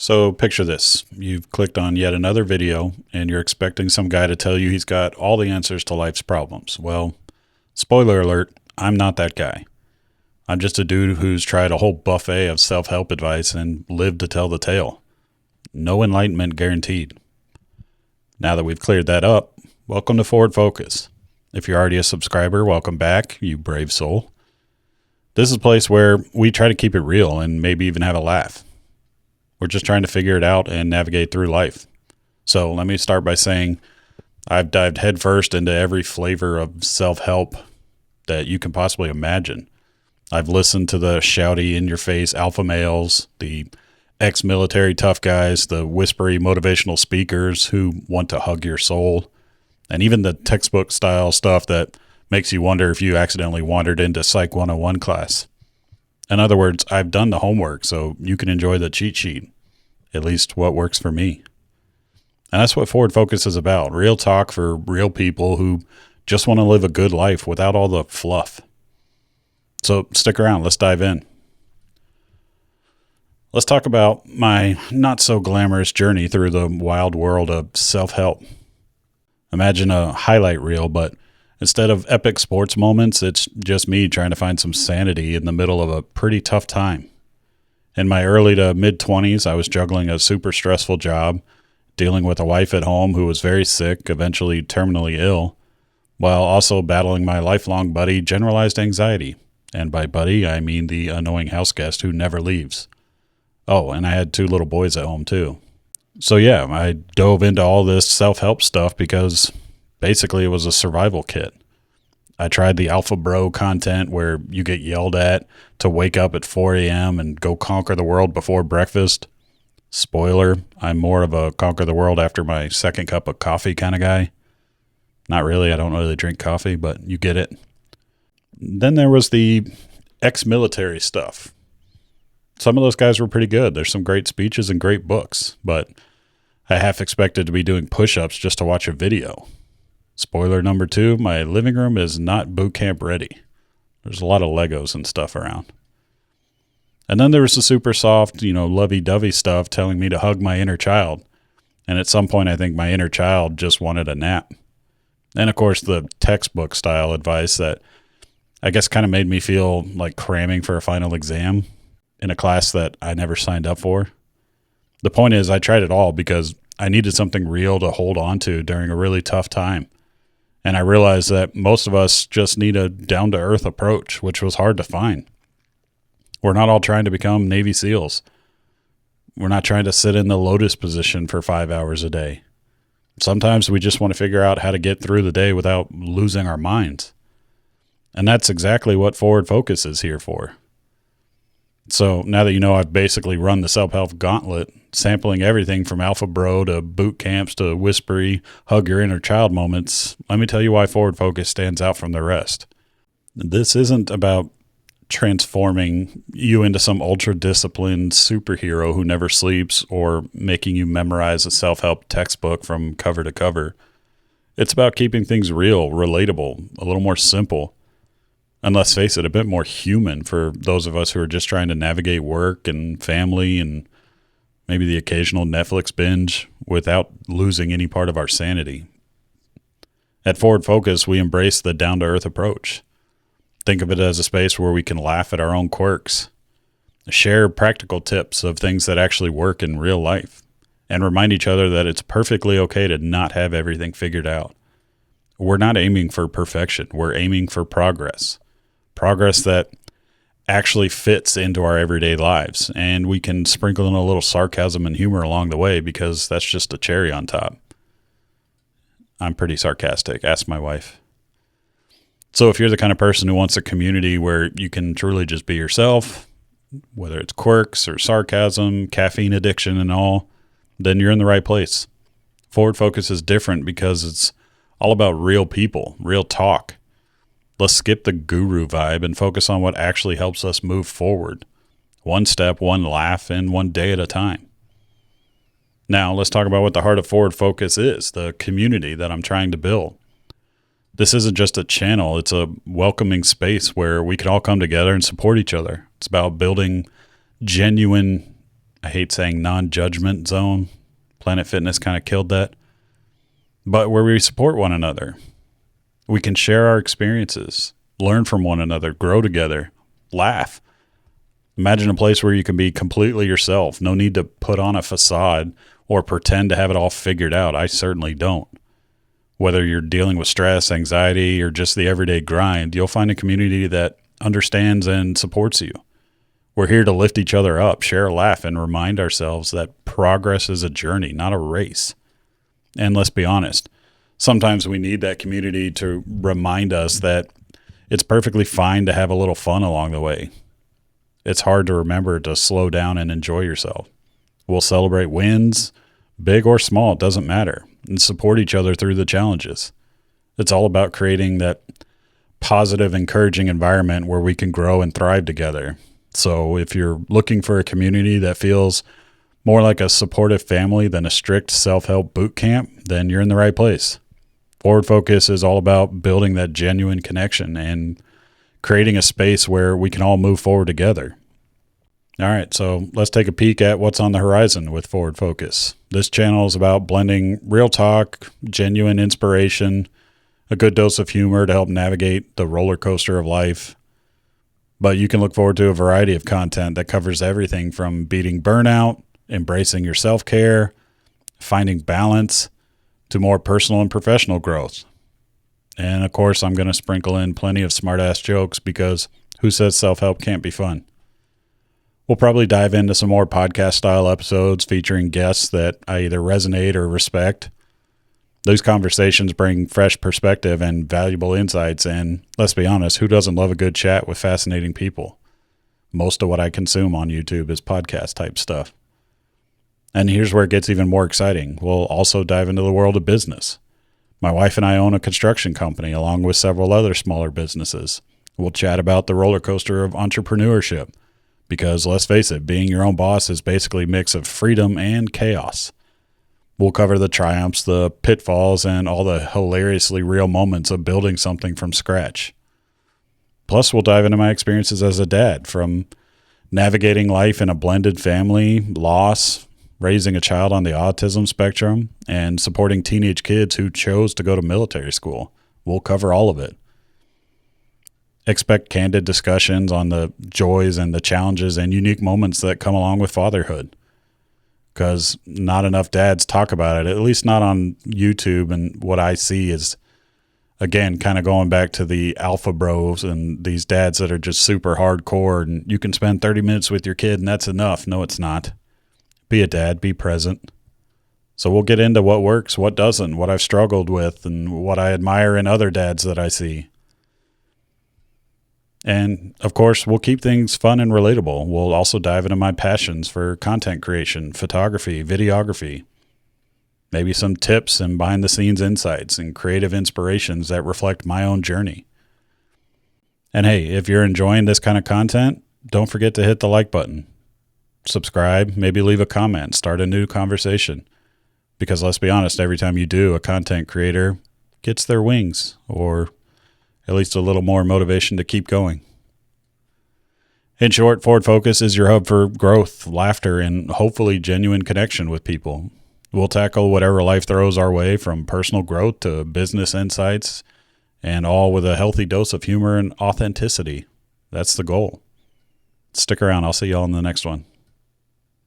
So picture this. You've clicked on yet another video and you're expecting some guy to tell you he's got all the answers to life's problems. Well, spoiler alert, I'm not that guy. I'm just a dude who's tried a whole buffet of self-help advice and lived to tell the tale. No enlightenment guaranteed. Now that we've cleared that up, welcome to Forward Focus. If you're already a subscriber, welcome back, you brave soul. This is a place where we try to keep it real and maybe even have a laugh. We're just trying to figure it out and navigate through life. So let me start by saying I've dived headfirst into every flavor of self-help that you can possibly imagine. I've listened to the shouty, in-your-face alpha males, the ex-military tough guys, the whispery motivational speakers who want to hug your soul, and even the textbook style stuff that makes you wonder if you accidentally wandered into Psych 101 class. In other words, I've done the homework so you can enjoy the cheat sheet, at least what works for me. And that's what Forward Focus is about, real talk for real people who just want to live a good life without all the fluff. So stick around, let's dive in. Let's talk about my not so glamorous journey through the wild world of self-help. Imagine a highlight reel, but instead of epic sports moments, it's just me trying to find some sanity in the middle of a pretty tough time. In my early to mid-20s, I was juggling a super stressful job, dealing with a wife at home who was very sick, eventually terminally ill, while also battling my lifelong buddy, generalized anxiety. And by buddy, I mean the annoying houseguest who never leaves. Oh, and I had 2 little boys at home too. So yeah, I dove into all this self-help stuff because basically it was a survival kit. I tried the alpha bro content where you get yelled at to wake up at 4 a.m. and go conquer the world before breakfast. Spoiler, I'm more of a conquer the world after my second cup of coffee kind of guy. Not really, I don't really drink coffee, but you get it. Then there was the ex-military stuff. Some of those guys were pretty good. There's some great speeches and great books, but I half expected to be doing push-ups just to watch a video. Spoiler number 2, my living room is not boot camp ready. There's a lot of Legos and stuff around. And then there was the super soft, lovey-dovey stuff telling me to hug my inner child. And at some point, I think my inner child just wanted a nap. And of course, the textbook style advice that I guess kind of made me feel like cramming for a final exam in a class that I never signed up for. The point is, I tried it all because I needed something real to hold on to during a really tough time. And I realized that most of us just need a down-to-earth approach, which was hard to find. We're not all trying to become Navy SEALs. We're not trying to sit in the lotus position for 5 hours a day. Sometimes we just want to figure out how to get through the day without losing our minds. And that's exactly what Forward Focus is here for. So now that you know I've basically run the self-help gauntlet, sampling everything from alpha bro to boot camps to whispery, hug your inner child moments, let me tell you why Forward Focus stands out from the rest. This isn't about transforming you into some ultra-disciplined superhero who never sleeps or making you memorize a self-help textbook from cover to cover. It's about keeping things real, relatable, a little more simple. And let's face it, a bit more human for those of us who are just trying to navigate work and family and maybe the occasional Netflix binge without losing any part of our sanity. At Forward Focus, we embrace the down-to-earth approach. Think of it as a space where we can laugh at our own quirks, share practical tips of things that actually work in real life, and remind each other that it's perfectly okay to not have everything figured out. We're not aiming for perfection. We're aiming for progress. Progress that actually fits into our everyday lives. And we can sprinkle in a little sarcasm and humor along the way because that's just a cherry on top. I'm pretty sarcastic. Ask my wife. So if you're the kind of person who wants a community where you can truly just be yourself, whether it's quirks or sarcasm, caffeine addiction and all, then you're in the right place. Forward Focus is different because it's all about real people, real talk. Let's skip the guru vibe and focus on what actually helps us move forward. One step, one laugh, and one day at a time. Now, let's talk about what the heart of Forward Focus is, the community that I'm trying to build. This isn't just a channel, it's a welcoming space where we can all come together and support each other. It's about building genuine I hate saying non-judgment zone. Planet Fitness kind of killed that. But where we support one another. We can share our experiences, learn from one another, grow together, laugh. Imagine a place where you can be completely yourself. No need to put on a facade or pretend to have it all figured out. I certainly don't. Whether you're dealing with stress, anxiety, or just the everyday grind, you'll find a community that understands and supports you. We're here to lift each other up, share a laugh, and remind ourselves that progress is a journey, not a race. And let's be honest, sometimes we need that community to remind us that it's perfectly fine to have a little fun along the way. It's hard to remember to slow down and enjoy yourself. We'll celebrate wins, big or small, it doesn't matter, and support each other through the challenges. It's all about creating that positive, encouraging environment where we can grow and thrive together. So if you're looking for a community that feels more like a supportive family than a strict self-help boot camp, then you're in the right place. Forward Focus is all about building that genuine connection and creating a space where we can all move forward together. All right, so let's take a peek at what's on the horizon with Forward Focus. This channel is about blending real talk, genuine inspiration, a good dose of humor to help navigate the roller coaster of life. But you can look forward to a variety of content that covers everything from beating burnout, embracing your self-care, finding balance, to more personal and professional growth. And of course, I'm going to sprinkle in plenty of smart-ass jokes because who says self-help can't be fun? We'll probably dive into some more podcast-style episodes featuring guests that I either resonate or respect. Those conversations bring fresh perspective and valuable insights, and let's be honest, who doesn't love a good chat with fascinating people? Most of what I consume on YouTube is podcast-type stuff. And here's where it gets even more exciting. We'll also dive into the world of business. My wife and I own a construction company along with several other smaller businesses. We'll chat about the roller coaster of entrepreneurship because, let's face it, being your own boss is basically a mix of freedom and chaos. We'll cover the triumphs, the pitfalls, and all the hilariously real moments of building something from scratch. Plus, we'll dive into my experiences as a dad, from navigating life in a blended family, loss, raising a child on the autism spectrum, and supporting teenage kids who chose to go to military school. We'll cover all of it. Expect candid discussions on the joys and the challenges and unique moments that come along with fatherhood. Because not enough dads talk about it, at least not on YouTube. And what I see is, again, kind of going back to the alpha bros and these dads that are just super hardcore and you can spend 30 minutes with your kid and that's enough. No, it's not. Be a dad, be present. So we'll get into what works, what doesn't, what I've struggled with, and what I admire in other dads that I see. And, of course, we'll keep things fun and relatable. We'll also dive into my passions for content creation, photography, videography, maybe some tips and behind-the-scenes insights and creative inspirations that reflect my own journey. And, hey, if you're enjoying this kind of content, don't forget to hit the like button. Subscribe, maybe leave a comment, start a new conversation. Because let's be honest, every time you do, a content creator gets their wings, or at least a little more motivation to keep going. In short, Forward Focus is your hub for growth, laughter, and hopefully genuine connection with people. We'll tackle whatever life throws our way, from personal growth to business insights, and all with a healthy dose of humor and authenticity. That's the goal. Stick around. I'll see y'all in the next one.